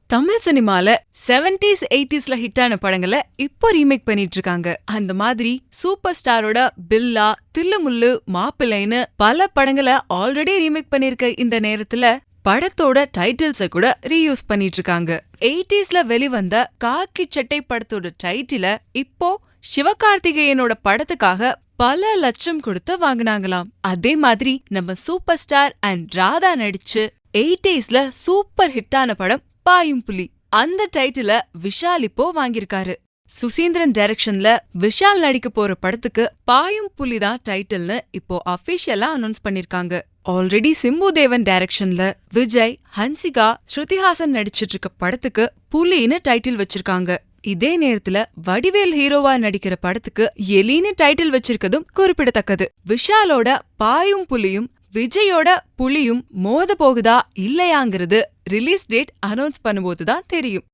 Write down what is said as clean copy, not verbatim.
தமிழ் சினிமால 70s 80sல ஹிட்டான படங்களை இப்போ ரீமேக் பண்ணிட்டு இருக்காங்க. அந்த மாதிரி சூப்பர் ஸ்டாரோட பில்லா, தில்லுமுல்லு, மாப்பிள்ளைன்னு பல படங்களை ஆல்ரெடி ரீமேக் பண்ணிருக்க இந்த நேரத்துல படத்தோட டைட்டில்ஸ கூட ரீயூஸ் பண்ணிட்டு இருக்காங்க. 80sல வெளிவந்த காக்கி சட்டை படத்தோட டைட்டில இப்போ சிவகார்த்திகேயனோட படத்துக்காக பல லட்சம் கொடுத்து வாங்கினாங்களாம். அதே மாதிரி நம்ம சூப்பர் ஸ்டார் அண்ட் ராதா நடிச்சு 80sல சூப்பர் ஹிட்டான படம் பாயும் புலி. அந்த டைட்டில விஷால் இப்போ வாங்கியிருக்காரு. சுசீந்திரன் டைரக்ஷன்ல விஷால் நடிக்க போற படத்துக்கு பாயும் புலி தான் டைட்டில்னு இப்போ அபிஷியலா அனௌன்ஸ் பண்ணிருக்காங்க. ஆல்ரெடி சிம்பு தேவன் டைரக்ஷன்ல விஜய், ஹன்சிகா, ஸ்ருதிஹாசன் நடிச்சிட்டு இருக்க படத்துக்கு புலின்னு டைட்டில் வச்சிருக்காங்க. இதே நேரத்துல வடிவேல் ஹீரோவா நடிக்கிற படத்துக்கு எலின்னு டைட்டில் வச்சிருக்கதும் குறிப்பிடத்தக்கது. விஷாலோட பாயும் புலியும் விஜயோட புலியும் மோத போகுதா இல்லையாங்கிறது ரிலீஸ் டேட் அனௌன்ஸ் பண்ணும்போதுதான் தெரியும்.